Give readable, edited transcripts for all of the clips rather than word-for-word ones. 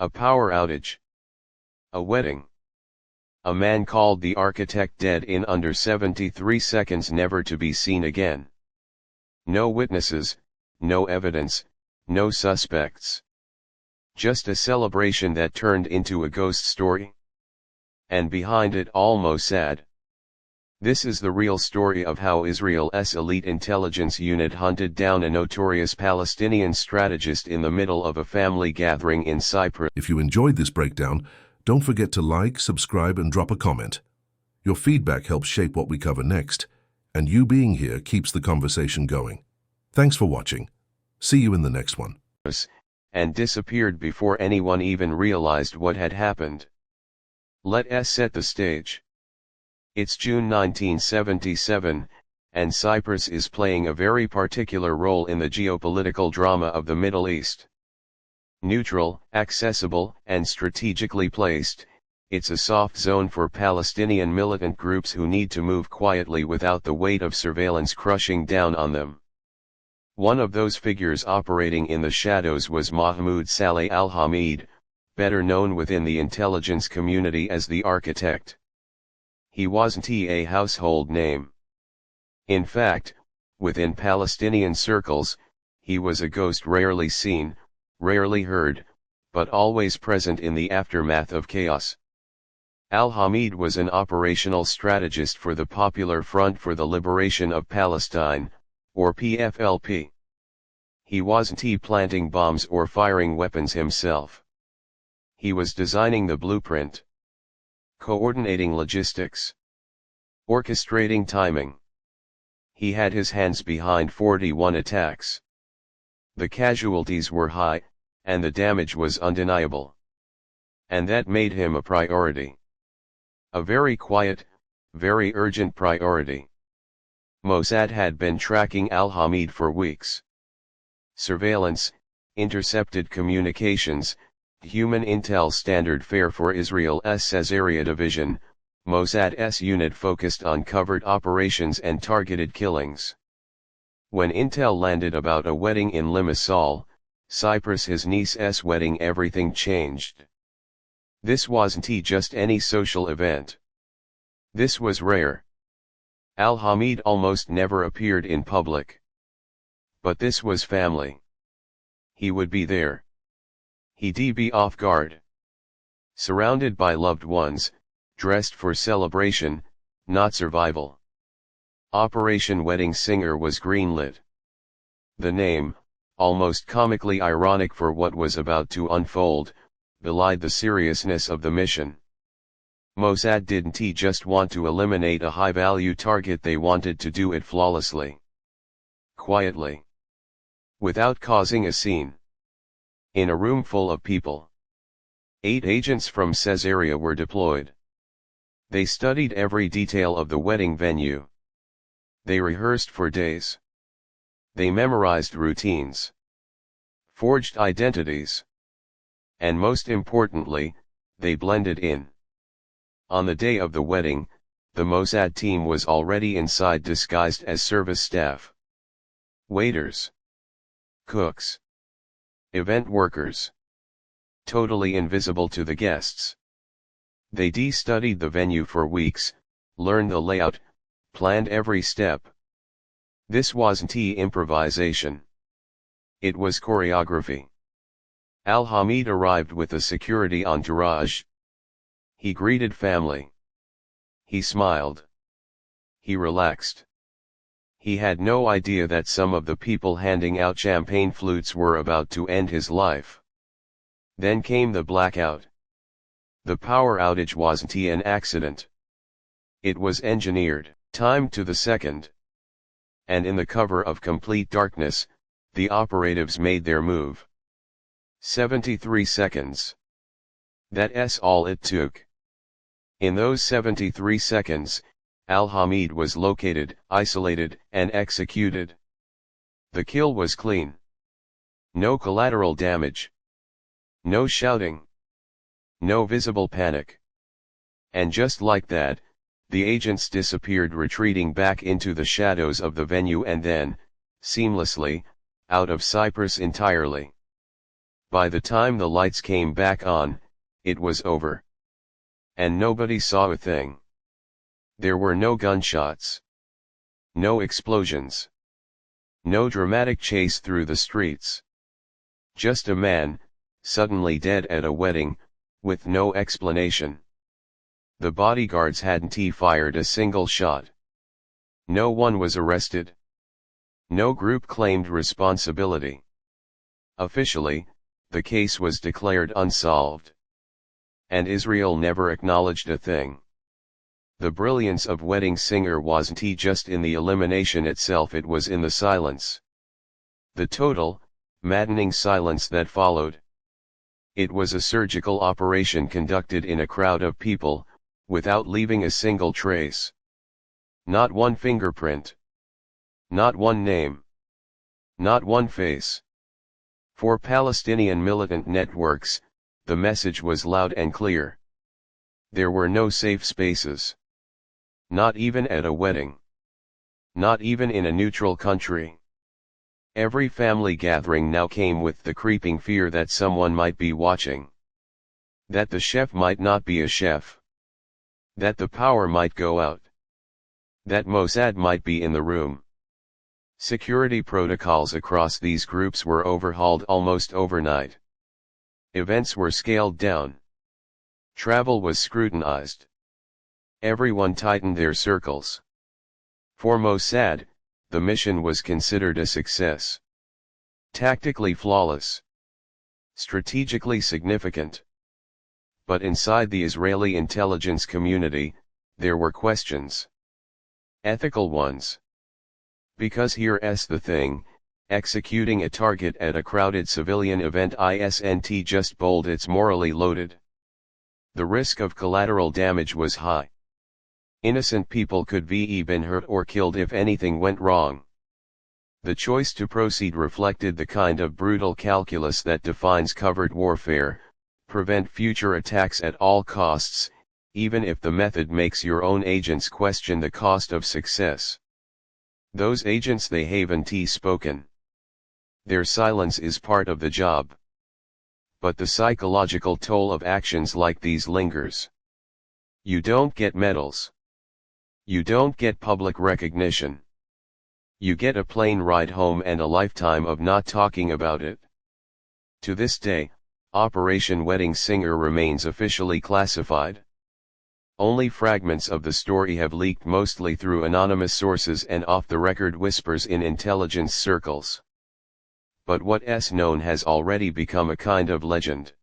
A power outage. A wedding. A man called the architect dead in under 73 seconds, never to be seen again. No witnesses, no evidence, no suspects. Just a celebration that turned into a ghost story. And behind it all, Mossad. This is the real story of how Israel's elite intelligence unit hunted down a notorious Palestinian strategist in the middle of a family gathering in Cyprus. If you enjoyed this breakdown, don't forget to like, subscribe, and drop a comment. Your feedback helps shape what we cover next, and you being here keeps the conversation going. Thanks for watching. See you in the next one. And disappeared before anyone even realized what had happened. Let's set the stage. It's June 1977, and Cyprus is playing a very particular role in the geopolitical drama of the Middle East. Neutral, accessible, and strategically placed, it's a soft zone for Palestinian militant groups who need to move quietly without the weight of surveillance crushing down on them. One of those figures operating in the shadows was Mahmoud Saleh al-Hamid, better known within the intelligence community as the Architect. He wasn't a household name. In fact, within Palestinian circles, he was a ghost rarely seen, rarely heard, but always present in the aftermath of chaos. Al-Hamid was an operational strategist for the Popular Front for the Liberation of Palestine, or PFLP. He wasn't planting bombs or firing weapons himself. He was designing the blueprint, coordinating logistics, orchestrating timing. He had his hands behind 41 attacks. The casualties were high, and the damage was undeniable. And that made him a priority. A very quiet, very urgent priority. Mossad had been tracking al-Hamid for weeks. Surveillance, intercepted communications, human intel standard fare for Israel's Caesarea division, Mossad's unit focused on covert operations and targeted killings. When intel landed about a wedding in Limassol, Cyprus, his niece's wedding, everything changed. This wasn't just any social event. This was rare. Al-Hamid almost never appeared in public. But this was family. He would be there. He'd be off guard. Surrounded by loved ones, dressed for celebration, not survival. Operation Wedding Singer was greenlit. The name, almost comically ironic for what was about to unfold, belied the seriousness of the mission. Mossad didn't just want to eliminate a high-value target, they wanted to do it flawlessly. Quietly. Without causing a scene. In a room full of people. 8 agents from Caesarea were deployed. They studied every detail of the wedding venue. They rehearsed for days. They memorized routines. Forged identities. And most importantly, they blended in. On the day of the wedding, the Mossad team was already inside, disguised as service staff. Waiters. Cooks. Event workers. Totally invisible to the guests. They studied the venue for weeks, learned the layout, planned every step. This wasn't improvisation. It was choreography. Al-Hamid arrived with a security entourage. He greeted family. He smiled. He relaxed. He had no idea that some of the people handing out champagne flutes were about to end his life. Then came the blackout. The power outage wasn't an accident. It was engineered, timed to the second. And in the cover of complete darkness, the operatives made their move. 73 seconds. That's all it took. In those 73 seconds, Al-Hamid was located, isolated, and executed. The kill was clean. No collateral damage. No shouting. No visible panic. And just like that, the agents disappeared, retreating back into the shadows of the venue and then, seamlessly, out of Cyprus entirely. By the time the lights came back on, it was over. And nobody saw a thing. There were no gunshots. No explosions. No dramatic chase through the streets. Just a man, suddenly dead at a wedding, with no explanation. The bodyguards hadn't fired a single shot. No one was arrested. No group claimed responsibility. Officially, the case was declared unsolved. And Israel never acknowledged a thing. The brilliance of Wedding Singer wasn't just in the elimination itself, it was in the silence. The total, maddening silence that followed. It was a surgical operation conducted in a crowd of people, without leaving a single trace. Not one fingerprint. Not one name. Not one face. For Palestinian militant networks, the message was loud and clear. There were no safe spaces. Not even at a wedding. Not even in a neutral country. Every family gathering now came with the creeping fear that someone might be watching. That the chef might not be a chef. That the power might go out. That Mossad might be in the room. Security protocols across these groups were overhauled almost overnight. Events were scaled down. Travel was scrutinized. Everyone tightened their circles. For Mossad, the mission was considered a success. Tactically flawless. Strategically significant. But inside the Israeli intelligence community, there were questions. Ethical ones. Because here's the thing, executing a target at a crowded civilian event isn't just bold, it's morally loaded. The risk of collateral damage was high. Innocent people could be been hurt or killed if anything went wrong. The choice to proceed reflected the kind of brutal calculus that defines covert warfare: prevent future attacks at all costs, even if the method makes your own agents question the cost of success. Those agents, they haven't spoken. Their silence is part of the job. But the psychological toll of actions like these lingers. You don't get medals. You don't get public recognition. You get a plane ride home and a lifetime of not talking about it. To this day, Operation Wedding Singer remains officially classified. Only fragments of the story have leaked, mostly through anonymous sources and off-the-record whispers in intelligence circles. But what's known has already become a kind of legend.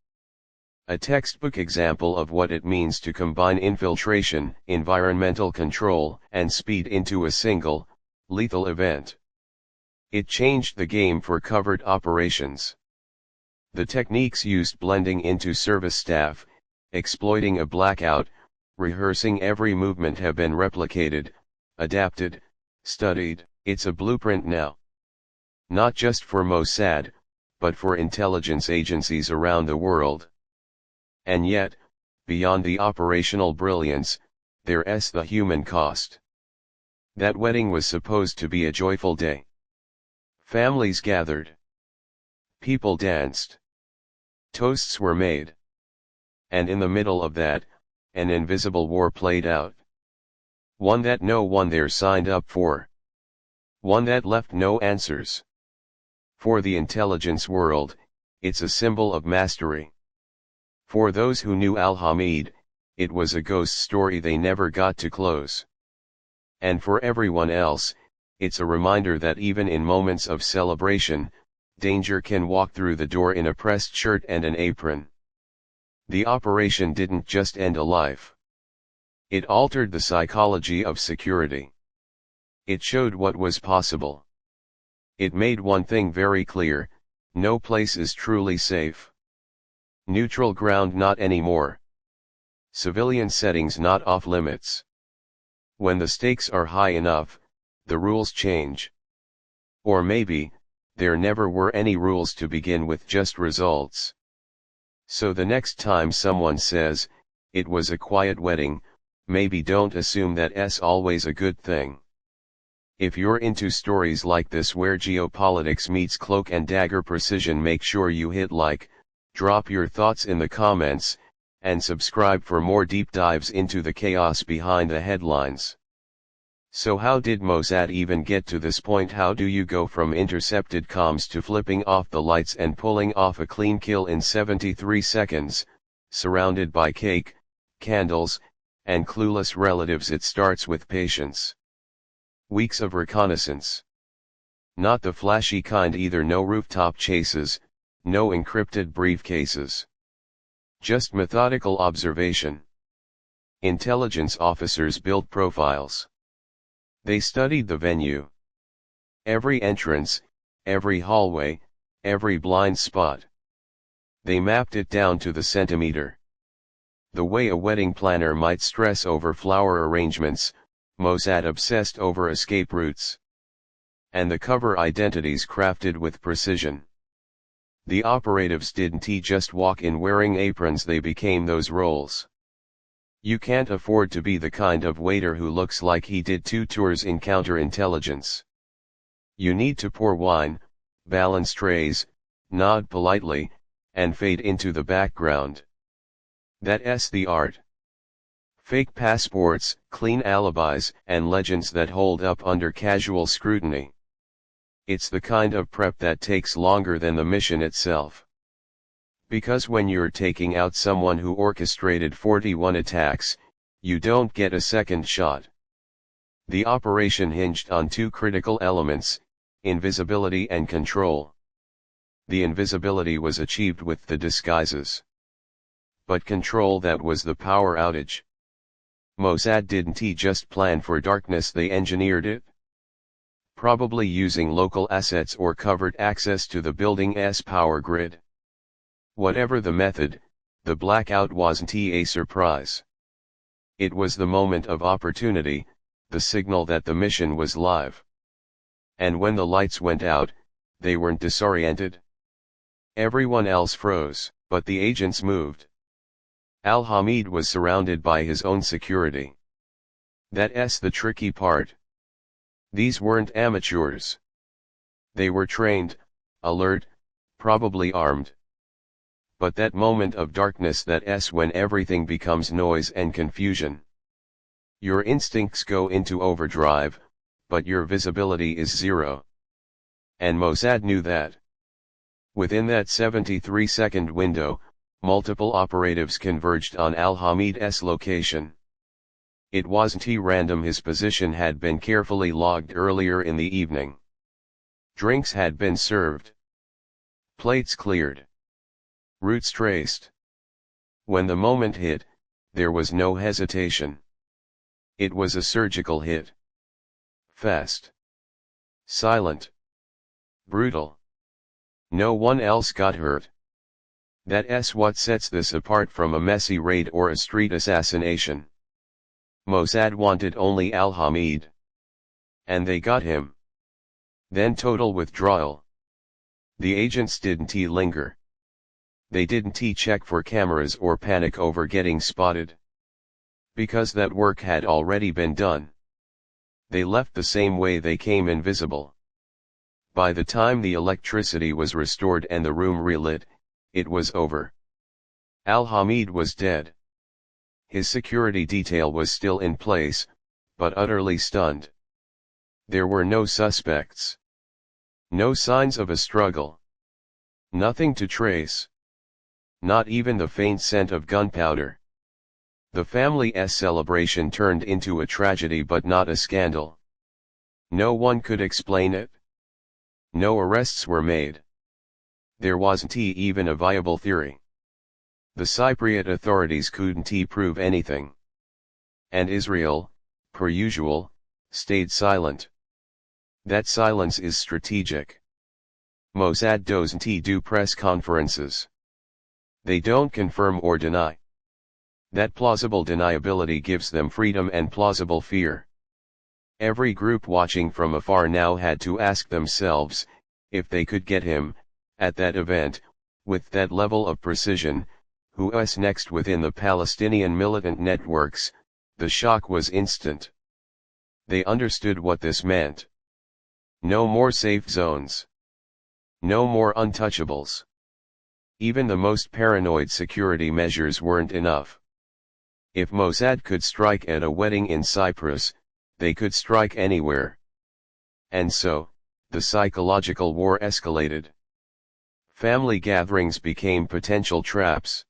A textbook example of what it means to combine infiltration, environmental control, and speed into a single, lethal event. It changed the game for covert operations. The techniques used, blending into service staff, exploiting a blackout, rehearsing every movement, have been replicated, adapted, studied. It's a blueprint now. Not just for Mossad, but for intelligence agencies around the world. And yet, beyond the operational brilliance, there's the human cost. That wedding was supposed to be a joyful day. Families gathered. People danced. Toasts were made. And in the middle of that, an invisible war played out. One that no one there signed up for. One that left no answers. For the intelligence world, it's a symbol of mastery. For those who knew Al-Hamid, it was a ghost story they never got to close. And for everyone else, it's a reminder that even in moments of celebration, danger can walk through the door in a pressed shirt and an apron. The operation didn't just end a life. It altered the psychology of security. It showed what was possible. It made one thing very clear: no place is truly safe. Neutral ground not anymore. Civilian settings not off limits. When the stakes are high enough, the rules change. Or maybe, there never were any rules to begin with, just results. So the next time someone says, it was a quiet wedding, maybe don't assume that's always a good thing. If you're into stories like this where geopolitics meets cloak and dagger precision, make sure you hit like, Drop your thoughts in the comments, and subscribe for more deep dives into the chaos behind the headlines. So how did Mossad even get to this point? How do you go from intercepted comms to flipping off the lights and pulling off a clean kill in 73 seconds, surrounded by cake, candles, and clueless relatives? It starts with patience. Weeks of reconnaissance. Not the flashy kind either. No rooftop chases, no encrypted briefcases. Just methodical observation. Intelligence officers built profiles. They studied the venue. Every entrance, every hallway, every blind spot. They mapped it down to the centimeter. The way a wedding planner might stress over flower arrangements, Mossad obsessed over escape routes. And the cover identities crafted with precision. The operatives didn't just walk in wearing aprons, they became those roles. You can't afford to be the kind of waiter who looks like he did 2 tours in counterintelligence. You need to pour wine, balance trays, nod politely, and fade into the background. That's the art. Fake passports, clean alibis, and legends that hold up under casual scrutiny. It's the kind of prep that takes longer than the mission itself. Because when you're taking out someone who orchestrated 41 attacks, you don't get a second shot. The operation hinged on 2 critical elements, invisibility and control. The invisibility was achieved with the disguises. But control, that was the power outage. Mossad didn't just plan for darkness, they engineered it. Probably using local assets or covert access to the building's power grid. Whatever the method, the blackout wasn't a surprise. It was the moment of opportunity, the signal that the mission was live. And when the lights went out, they weren't disoriented. Everyone else froze, but the agents moved. Al-Hamid was surrounded by his own security. That's the tricky part. These weren't amateurs. They were trained, alert, probably armed. But that moment of darkness, that's when everything becomes noise and confusion. Your instincts go into overdrive, but your visibility is zero. And Mossad knew that. Within that 73-second window, multiple operatives converged on Al-Hamid's location. It wasn't random, his position had been carefully logged earlier in the evening. Drinks had been served. Plates cleared. Routes traced. When the moment hit, there was no hesitation. It was a surgical hit. Fast. Silent. Brutal. No one else got hurt. That's what sets this apart from a messy raid or a street assassination. Mossad wanted only Al-Hamid. And they got him. Then total withdrawal. The agents didn't linger. They didn't check for cameras or panic over getting spotted. Because that work had already been done. They left the same way they came, invisible. By the time the electricity was restored and the room relit, it was over. Al-Hamid was dead. His security detail was still in place, but utterly stunned. There were no suspects. No signs of a struggle. Nothing to trace. Not even the faint scent of gunpowder. The family's celebration turned into a tragedy, but not a scandal. No one could explain it. No arrests were made. There wasn't even a viable theory. The Cypriot authorities couldn't prove anything. And Israel, per usual, stayed silent. That silence is strategic. Mossad doesn't do press conferences. They don't confirm or deny. That plausible deniability gives them freedom and plausible fear. Every group watching from afar now had to ask themselves, if they could get him, at that event, with that level of precision, who's next? Within the Palestinian militant networks, the shock was instant. They understood what this meant. No more safe zones. No more untouchables. Even the most paranoid security measures weren't enough. If Mossad could strike at a wedding in Cyprus, they could strike anywhere. And so, the psychological war escalated. Family gatherings became potential traps.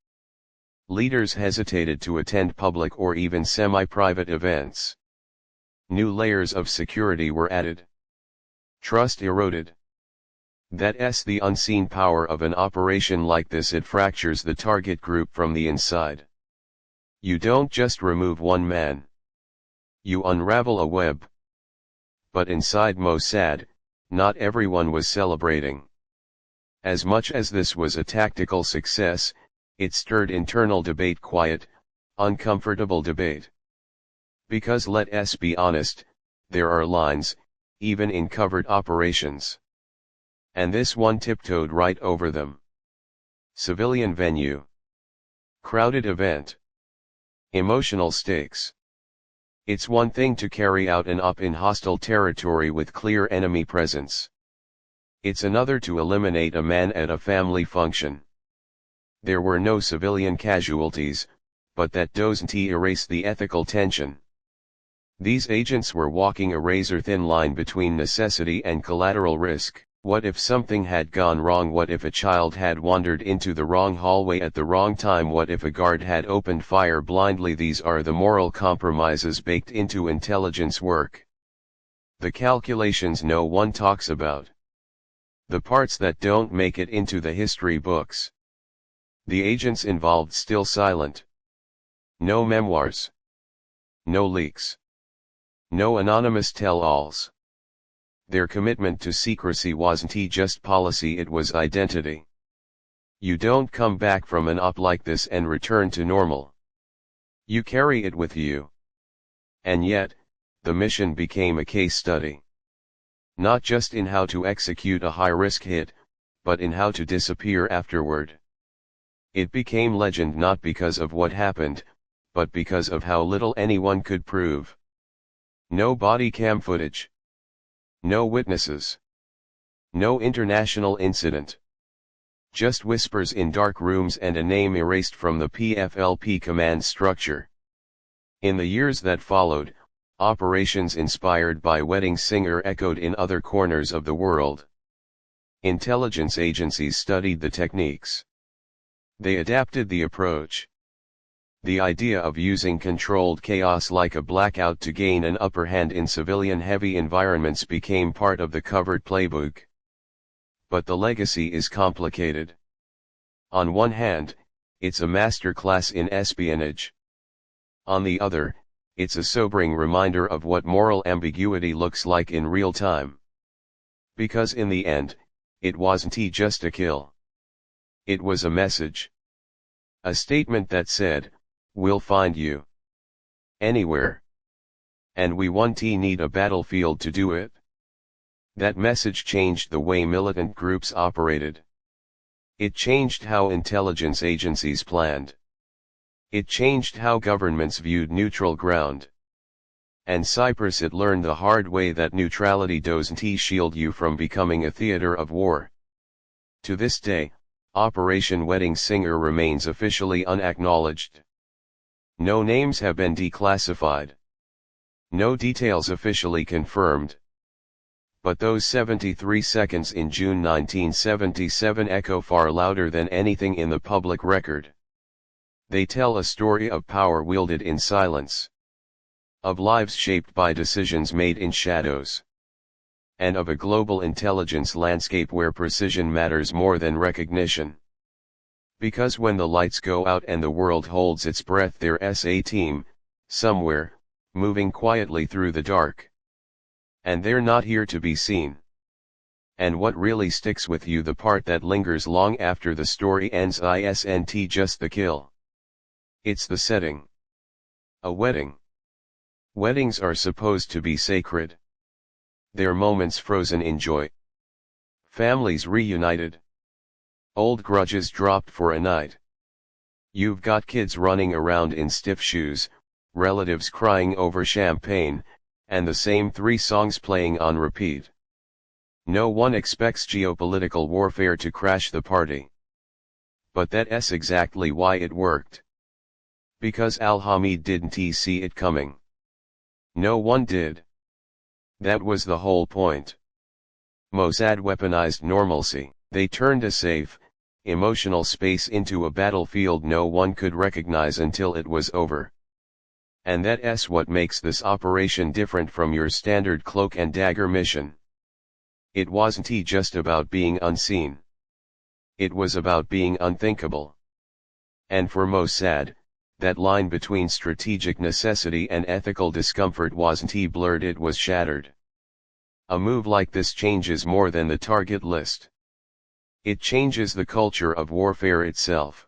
Leaders hesitated to attend public or even semi-private events. New layers of security were added. Trust eroded. That's the unseen power of an operation like this. It fractures the target group from the inside. You don't just remove one man. You unravel a web. But inside Mossad, not everyone was celebrating. As much as this was a tactical success, it stirred internal debate, quiet, uncomfortable debate. Because let's be honest, there are lines, even in covert operations. And this one tiptoed right over them. Civilian venue. Crowded event. Emotional stakes. It's one thing to carry out an op in hostile territory with clear enemy presence. It's another to eliminate a man at a family function. There were no civilian casualties, but that doesn't erase the ethical tension. These agents were walking a razor-thin line between necessity and collateral risk. What if something had gone wrong? What if a child had wandered into the wrong hallway at the wrong time? What if a guard had opened fire blindly? These are the moral compromises baked into intelligence work. The calculations no one talks about. The parts that don't make it into the history books. The agents involved still silent. No memoirs. No leaks. No anonymous tell-alls. Their commitment to secrecy wasn't just policy, it was identity. You don't come back from an op like this and return to normal. You carry it with you. And yet, the mission became a case study. Not just in how to execute a high-risk hit, but in how to disappear afterward. It became legend not because of what happened, but because of how little anyone could prove. No body cam footage. No witnesses. No international incident. Just whispers in dark rooms and a name erased from the PFLP command structure. In the years that followed, operations inspired by Wedding Singer echoed in other corners of the world. Intelligence agencies studied the techniques. They adapted the approach. The idea of using controlled chaos like a blackout to gain an upper hand in civilian-heavy environments became part of the covert playbook. But the legacy is complicated. On one hand, it's a masterclass in espionage. On the other, it's a sobering reminder of what moral ambiguity looks like in real time. Because in the end, it wasn't just a kill. It was a message. A statement that said, "We'll find you. Anywhere. And we won't need a battlefield to do it." That message changed the way militant groups operated. It changed how intelligence agencies planned. It changed how governments viewed neutral ground. And Cyprus, it learned the hard way that neutrality doesn't shield you from becoming a theater of war. To this day, Operation Wedding Singer remains officially unacknowledged. No names have been declassified. No details officially confirmed. But those 73 seconds in June 1977 echo far louder than anything in the public record. They tell a story of power wielded in silence. Of lives shaped by decisions made in shadows. And of a global intelligence landscape where precision matters more than recognition. Because when the lights go out and the world holds its breath, there's a team, somewhere, moving quietly through the dark. And they're not here to be seen. And what really sticks with you, the part that lingers long after the story ends, isn't just the kill. It's the setting. A wedding. Weddings are supposed to be sacred. They're moments frozen in joy. Families reunited. Old grudges dropped for a night. You've got kids running around in stiff shoes, relatives crying over champagne, and the same 3 songs playing on repeat. No one expects geopolitical warfare to crash the party. But that's exactly why it worked. Because Al-Hamid didn't see it coming. No one did. That was the whole point. Mossad weaponized normalcy. They turned a safe, emotional space into a battlefield no one could recognize until it was over. And that's what makes this operation different from your standard cloak and dagger mission. It wasn't just about being unseen. It was about being unthinkable. And for Mossad, that line between strategic necessity and ethical discomfort wasn't blurred, it was shattered. A move like this changes more than the target list. It changes the culture of warfare itself.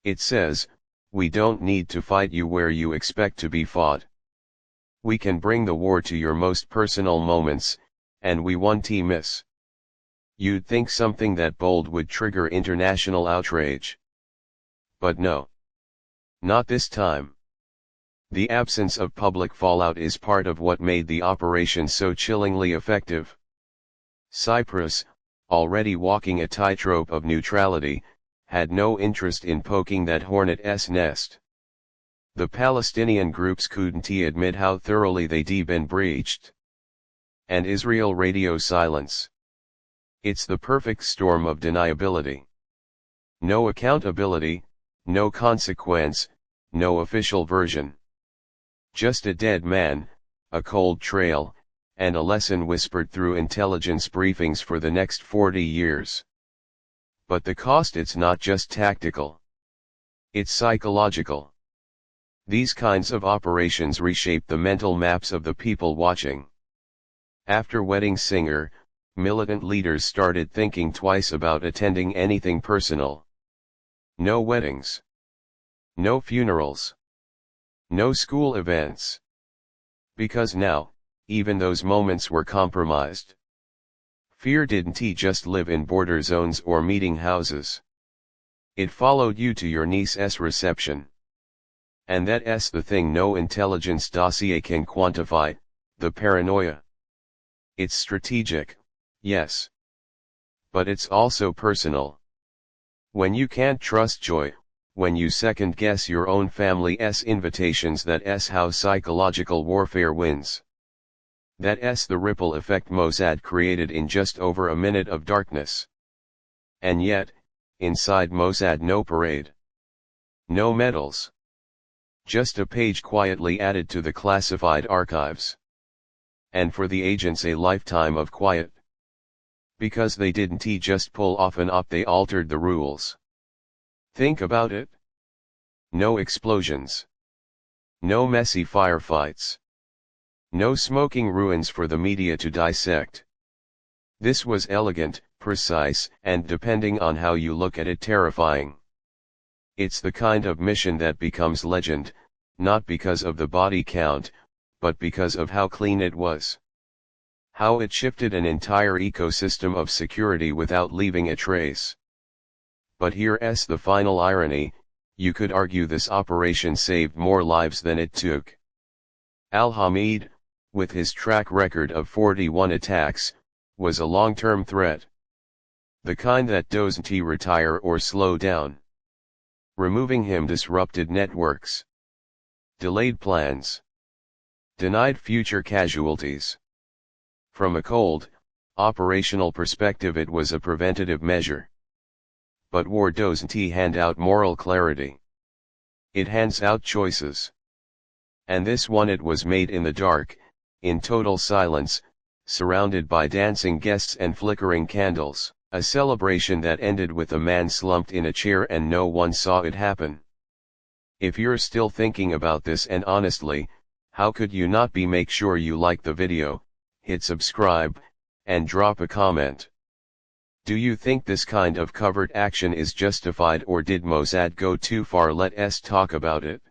It says, we don't need to fight you where you expect to be fought. We can bring the war to your most personal moments, and we won't miss. You'd think something that bold would trigger international outrage. But no. Not this time. The absence of public fallout is part of what made the operation so chillingly effective. Cyprus, already walking a tightrope of neutrality, had no interest in poking that hornet's nest. The Palestinian groups couldn't admit how thoroughly they'd been breached. And Israel radio silence. It's the perfect storm of deniability. No accountability, no consequence, no official version. Just a dead man, a cold trail, and a lesson whispered through intelligence briefings for the next 40 years. But the cost, it's not just tactical. It's psychological. These kinds of operations reshape the mental maps of the people watching. After Wedding Singer, militant leaders started thinking twice about attending anything personal. No weddings. No funerals. No school events. Because now, even those moments were compromised. Fear didn't just live in border zones or meeting houses. It followed you to your niece's reception. And that's the thing no intelligence dossier can quantify, the paranoia. It's strategic, yes. But it's also personal. When you can't trust joy, when you second-guess your own family's invitations, that's how psychological warfare wins. That's the ripple effect Mossad created in just over a minute of darkness. And yet, inside Mossad, no parade. No medals. Just a page quietly added to the classified archives. And for the agents, a lifetime of quiet. Because they didn't just pull off an op, they altered the rules. Think about it. No explosions. No messy firefights. No smoking ruins for the media to dissect. This was elegant, precise, and depending on how you look at it, terrifying. It's the kind of mission that becomes legend, not because of the body count, but because of how clean it was. How it shifted an entire ecosystem of security without leaving a trace. But here's the final irony, you could argue this operation saved more lives than it took. Al-Hamid, with his track record of 41 attacks, was a long-term threat. The kind that doesn't retire or slow down. Removing him disrupted networks. Delayed plans. Denied future casualties. From a cold, operational perspective, it was a preventative measure. But war doesn't hand out moral clarity. It hands out choices. And this one, it was made in the dark, in total silence, surrounded by dancing guests and flickering candles. A celebration that ended with a man slumped in a chair and no one saw it happen. If you're still thinking about this, and honestly, how could you not be? Make sure you like the video, hit subscribe, and drop a comment. Do you think this kind of covert action is justified, or did Mossad go too far? Let's talk about it.